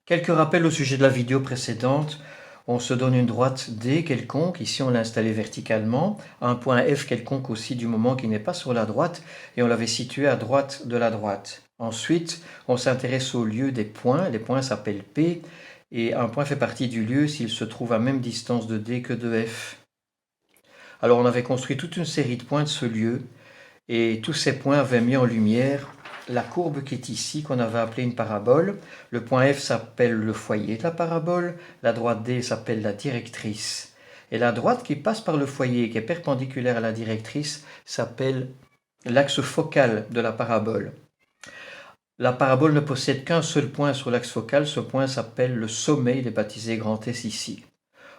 Quelques rappels au sujet de la vidéo précédente. On se donne une droite D quelconque, ici on l'a installée verticalement, un point F quelconque aussi du moment qui n'est pas sur la droite, et on l'avait situé à droite de la droite. Ensuite, on s'intéresse au lieu des points, les points s'appellent P, et un point fait partie du lieu s'il se trouve à même distance de D que de F. Alors on avait construit toute une série de points de ce lieu, et tous ces points avaient mis en lumière la courbe qui est ici, qu'on avait appelée une parabole. Le point F s'appelle le foyer de la parabole, la droite D s'appelle la directrice. Et la droite qui passe par le foyer, qui est perpendiculaire à la directrice, s'appelle l'axe focal de la parabole. La parabole ne possède qu'un seul point sur l'axe focal, ce point s'appelle le sommet, il est baptisé grand S ici.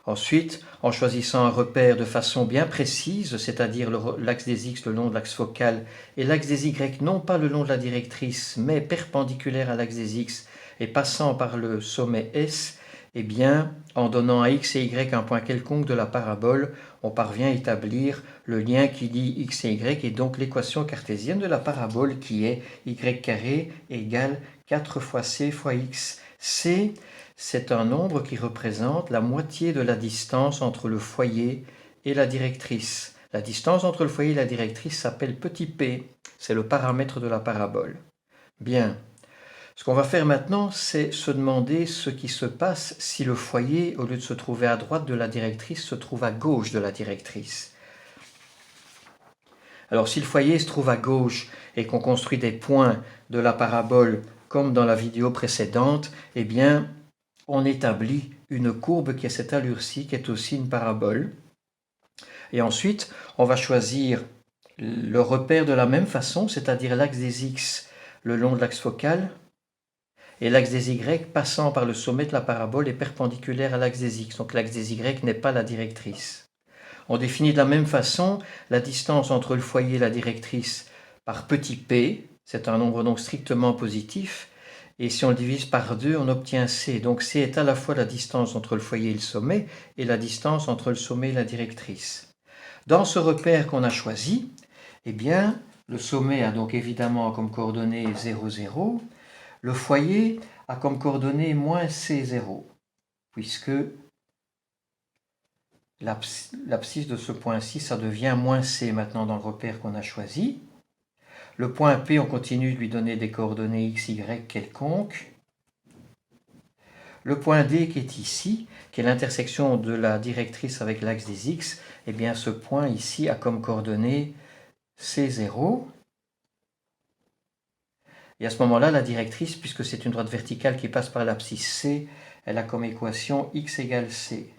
Ensuite, en choisissant un repère de façon bien précise, c'est-à-dire l'axe des X le long de l'axe focal et l'axe des Y non pas le long de la directrice, mais perpendiculaire à l'axe des X et passant par le sommet S, eh bien, en donnant à X et Y un point quelconque de la parabole, on parvient à établir le lien qui lie X et Y et donc l'équation cartésienne de la parabole qui est Y carré égale 4 fois C fois X. C, c'est un nombre qui représente la moitié de la distance entre le foyer et la directrice. La distance entre le foyer et la directrice s'appelle petit p, c'est le paramètre de la parabole. Bien, ce qu'on va faire maintenant, c'est se demander ce qui se passe si le foyer, au lieu de se trouver à droite de la directrice, se trouve à gauche de la directrice. Alors si le foyer se trouve à gauche et qu'on construit des points de la parabole comme dans la vidéo précédente, eh bien, on établit une courbe qui a cette allure-ci, qui est aussi une parabole. Et ensuite, on va choisir le repère de la même façon, c'est-à-dire l'axe des X le long de l'axe focal, et l'axe des Y passant par le sommet de la parabole est perpendiculaire à l'axe des X. Donc l'axe des Y n'est pas la directrice. On définit de la même façon la distance entre le foyer et la directrice par petit p, c'est un nombre donc strictement positif, et si on le divise par 2, on obtient C. Donc C est à la fois la distance entre le foyer et le sommet, et la distance entre le sommet et la directrice. Dans ce repère qu'on a choisi, eh bien, le sommet a donc évidemment comme coordonnée 0, 0. Le foyer a comme coordonnée moins C0, puisque l'abscisse de ce point-ci, ça devient moins C maintenant dans le repère qu'on a choisi. Le point P, on continue de lui donner des coordonnées x, y quelconques. Le point D qui est ici, qui est l'intersection de la directrice avec l'axe des x, eh bien ce point ici a comme coordonnées C0. Et à ce moment-là, la directrice, puisque c'est une droite verticale qui passe par l'abscisse C, elle a comme équation x égale C.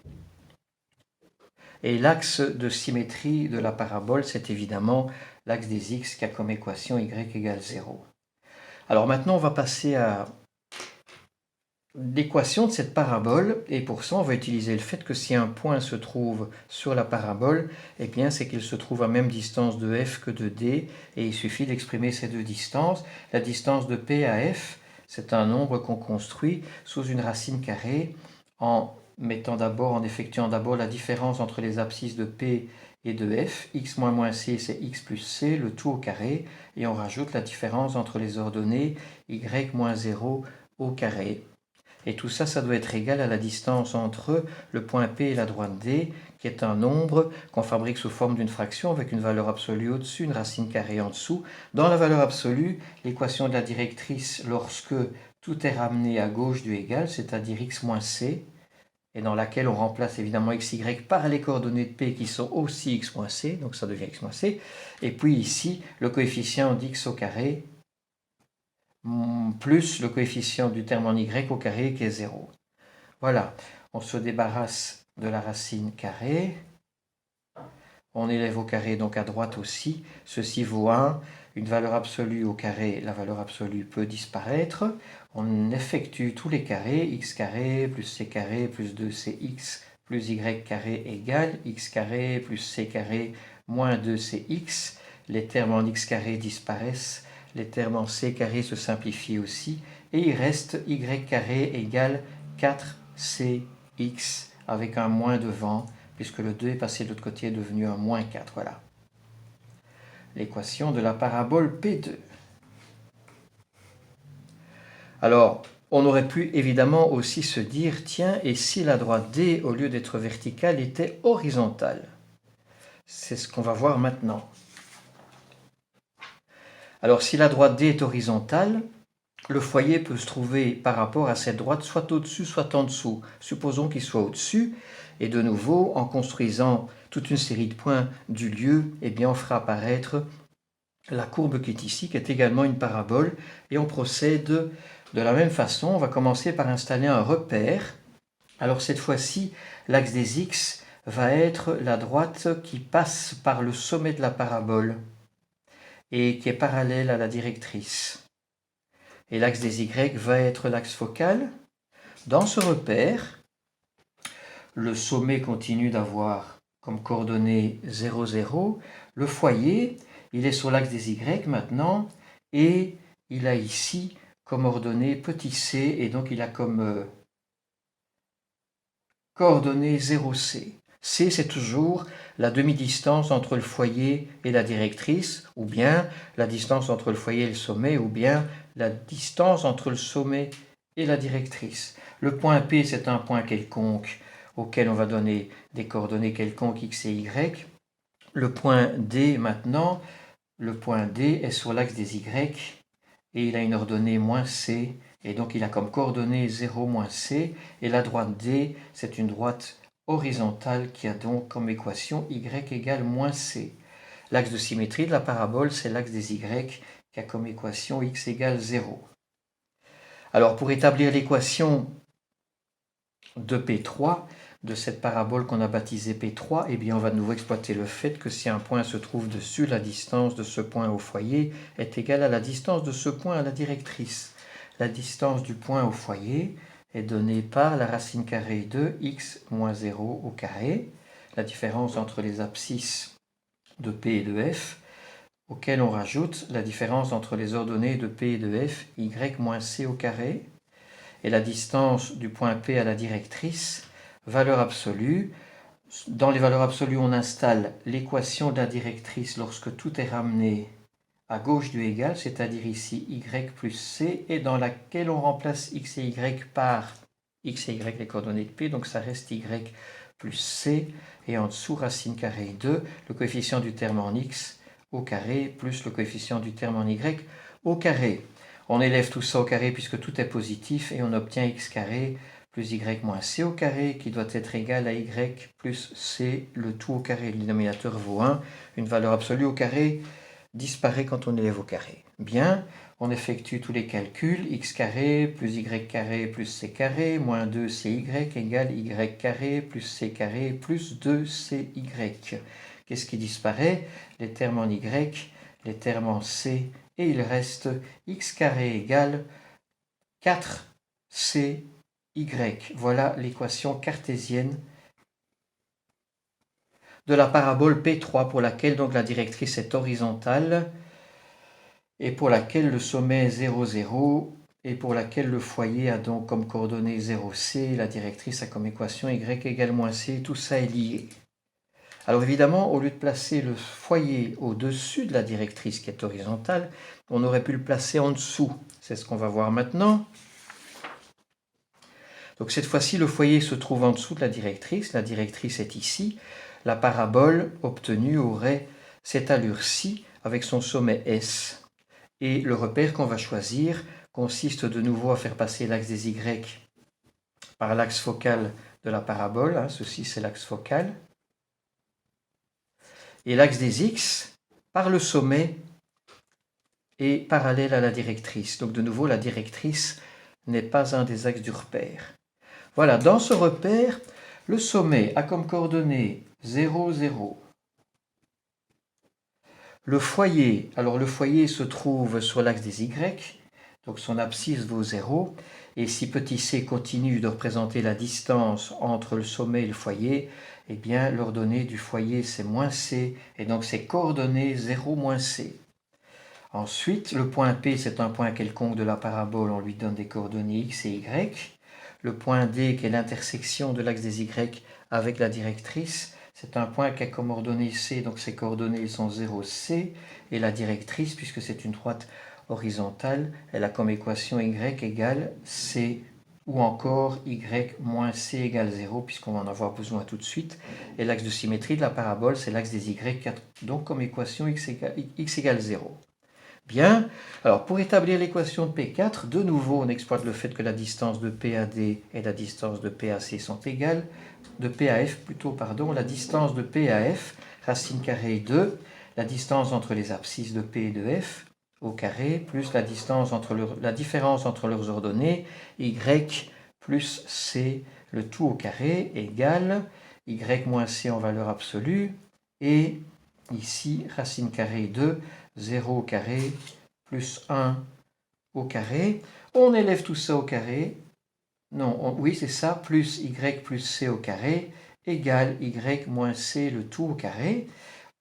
Et l'axe de symétrie de la parabole, c'est évidemment l'axe des x qui a comme équation y égale 0. Alors maintenant, on va passer à l'équation de cette parabole, et pour ça, on va utiliser le fait que si un point se trouve sur la parabole, eh bien, c'est qu'il se trouve à même distance de f que de d, et il suffit d'exprimer ces deux distances. La distance de p à f, c'est un nombre qu'on construit sous une racine carrée en effectuant d'abord la différence entre les abscisses de P et de F, x moins C c'est x plus C, le tout au carré, et on rajoute la différence entre les ordonnées y moins 0 au carré. Et tout ça, ça doit être égal à la distance entre le point P et la droite D, qui est un nombre qu'on fabrique sous forme d'une fraction avec une valeur absolue au-dessus, une racine carrée en dessous. Dans la valeur absolue, l'équation de la directrice, lorsque tout est ramené à gauche du égal, c'est-à-dire x moins C, et dans laquelle on remplace évidemment xy par les coordonnées de p qui sont aussi x moins c, donc ça devient x moins c, et puis ici le coefficient d'x au carré plus le coefficient du terme en y au carré qui est 0. Voilà, on se débarrasse de la racine carrée, on élève au carré donc à droite aussi, ceci vaut 1, une valeur absolue au carré, la valeur absolue peut disparaître, on effectue tous les carrés, x carré plus c carré plus 2cx plus y carré égale x carré plus c carré moins 2cx, les termes en x carré disparaissent, les termes en c carré se simplifient aussi, et il reste y carré égale 4cx avec un moins devant, puisque le 2 est passé de l'autre côté, est devenu un moins 4, voilà. L'équation de la parabole P2. Alors, On aurait pu évidemment aussi se dire, tiens, et si la droite D, au lieu d'être verticale, était horizontale? C'est ce qu'on va voir maintenant. Alors si la droite D est horizontale, le foyer peut se trouver par rapport à cette droite soit au-dessus, soit en dessous. Supposons qu'il soit au-dessus, et de nouveau, en construisant toute une série de points du lieu, eh bien on fera apparaître la courbe qui est ici, qui est également une parabole, et on procède de la même façon. On va commencer par installer un repère. Alors cette fois-ci, l'axe des X va être la droite qui passe par le sommet de la parabole et qui est parallèle à la directrice. Et l'axe des Y va être l'axe focal. Dans ce repère, le sommet continue d'avoir comme coordonnées 0, 0. Le foyer, il est sur l'axe des Y maintenant, et il a ici comme ordonnée petit c, et donc il a comme coordonnée 0c. C, c'est toujours la demi-distance entre le foyer et la directrice, ou bien la distance entre le foyer et le sommet, ou bien la distance entre le sommet et la directrice. Le point P, c'est un point quelconque auquel on va donner des coordonnées quelconques x et y. Le point D maintenant, le point D est sur l'axe des y et il a une ordonnée moins c, et donc il a comme coordonnée 0 moins c, et la droite D, c'est une droite horizontale qui a donc comme équation y égale moins c. L'axe de symétrie de la parabole, c'est l'axe des y qui a comme équation x égale 0. Alors pour établir l'équation de P3, de cette parabole qu'on a baptisée P3, eh bien on va de nouveau exploiter le fait que si un point se trouve dessus, la distance de ce point au foyer est égale à la distance de ce point à la directrice. La distance du point au foyer est donnée par la racine carrée de x moins 0 au carré, la différence entre les abscisses de P et de F, auquel on rajoute la différence entre les ordonnées de P et de F, y moins c au carré, et la distance du point P à la directrice, valeur absolue. Dans les valeurs absolues, on installe l'équation de la directrice lorsque tout est ramené à gauche du égal, c'est-à-dire ici y plus c, et dans laquelle on remplace x et y par x et y les coordonnées de P, donc ça reste y plus c, et en dessous racine carrée 2, le coefficient du terme en x au carré plus le coefficient du terme en y au carré. On élève tout ça au carré puisque tout est positif et on obtient x carré plus y moins c au carré qui doit être égal à y plus c, le tout au carré. Le dénominateur vaut 1. Une valeur absolue au carré disparaît quand on élève au carré. Bien, on effectue tous les calculs. X carré plus y carré plus c carré moins 2cy égale y carré plus c carré plus 2cy. Qu'est-ce qui disparaît? Les termes en y, les termes en c, et il reste x carré égale 4cy. Voilà l'équation cartésienne de la parabole P3 pour laquelle donc la directrice est horizontale et pour laquelle le sommet est 0, 0 et pour laquelle le foyer a donc comme coordonnée 0c et la directrice a comme équation y égale moins c. Tout ça est lié. Alors évidemment, au lieu de placer le foyer au-dessus de la directrice qui est horizontale, on aurait pu le placer en dessous. C'est ce qu'on va voir maintenant. Donc cette fois-ci, le foyer se trouve en dessous de la directrice est ici. La parabole obtenue aurait cette allure-ci avec son sommet S. Et le repère qu'on va choisir consiste de nouveau à faire passer l'axe des Y par l'axe focal de la parabole. Ceci, c'est l'axe focal. Et l'axe des X par le sommet est parallèle à la directrice. Donc de nouveau, la directrice n'est pas un des axes du repère. Voilà, dans ce repère, le sommet a comme coordonnées 0, 0. Le foyer, alors le foyer se trouve sur l'axe des Y, donc son abscisse vaut 0. Et si petit c continue de représenter la distance entre le sommet et le foyer, eh bien l'ordonnée du foyer c'est moins c, et donc c'est coordonnées 0, moins c. Ensuite, le point P c'est un point quelconque de la parabole, on lui donne des coordonnées x et y. Le point D, qui est l'intersection de l'axe des Y avec la directrice, c'est un point qui a comme ordonnée C, donc ses coordonnées sont 0C, et la directrice, puisque c'est une droite horizontale, elle a comme équation y égale c, ou encore y moins c égale 0, puisqu'on va en avoir besoin tout de suite. Et l'axe de symétrie de la parabole, c'est l'axe des y, donc comme équation x égale 0. Bien, alors pour établir l'équation de P4, de nouveau on exploite le fait que la distance de PAD et la distance de PAC sont égales, de PAF plutôt, pardon, la distance de PAF, racine carrée 2, la distance entre les abscisses de P et de F au carré, plus la différence entre leurs ordonnées, y plus c, le tout au carré, égale y moins c en valeur absolue, et ici, racine carrée 2, 0 au carré, plus 1 au carré. On élève tout ça au carré. Non, oui, c'est ça, plus y plus c au carré, égale y moins c, le tout au carré.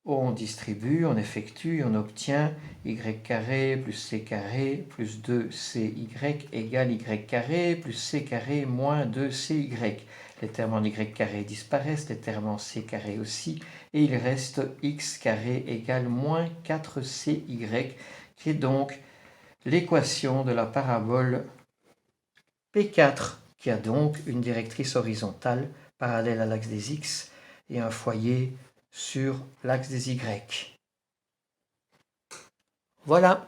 On distribue, on effectue, on obtient y carré plus c carré plus 2cy égale y carré plus c carré moins 2cy. Les termes en y carré disparaissent, les termes en c carré aussi, et il reste x carré égale moins 4cy, qui est donc l'équation de la parabole P4, qui a donc une directrice horizontale parallèle à l'axe des x et un foyer sur l'axe des y. Voilà.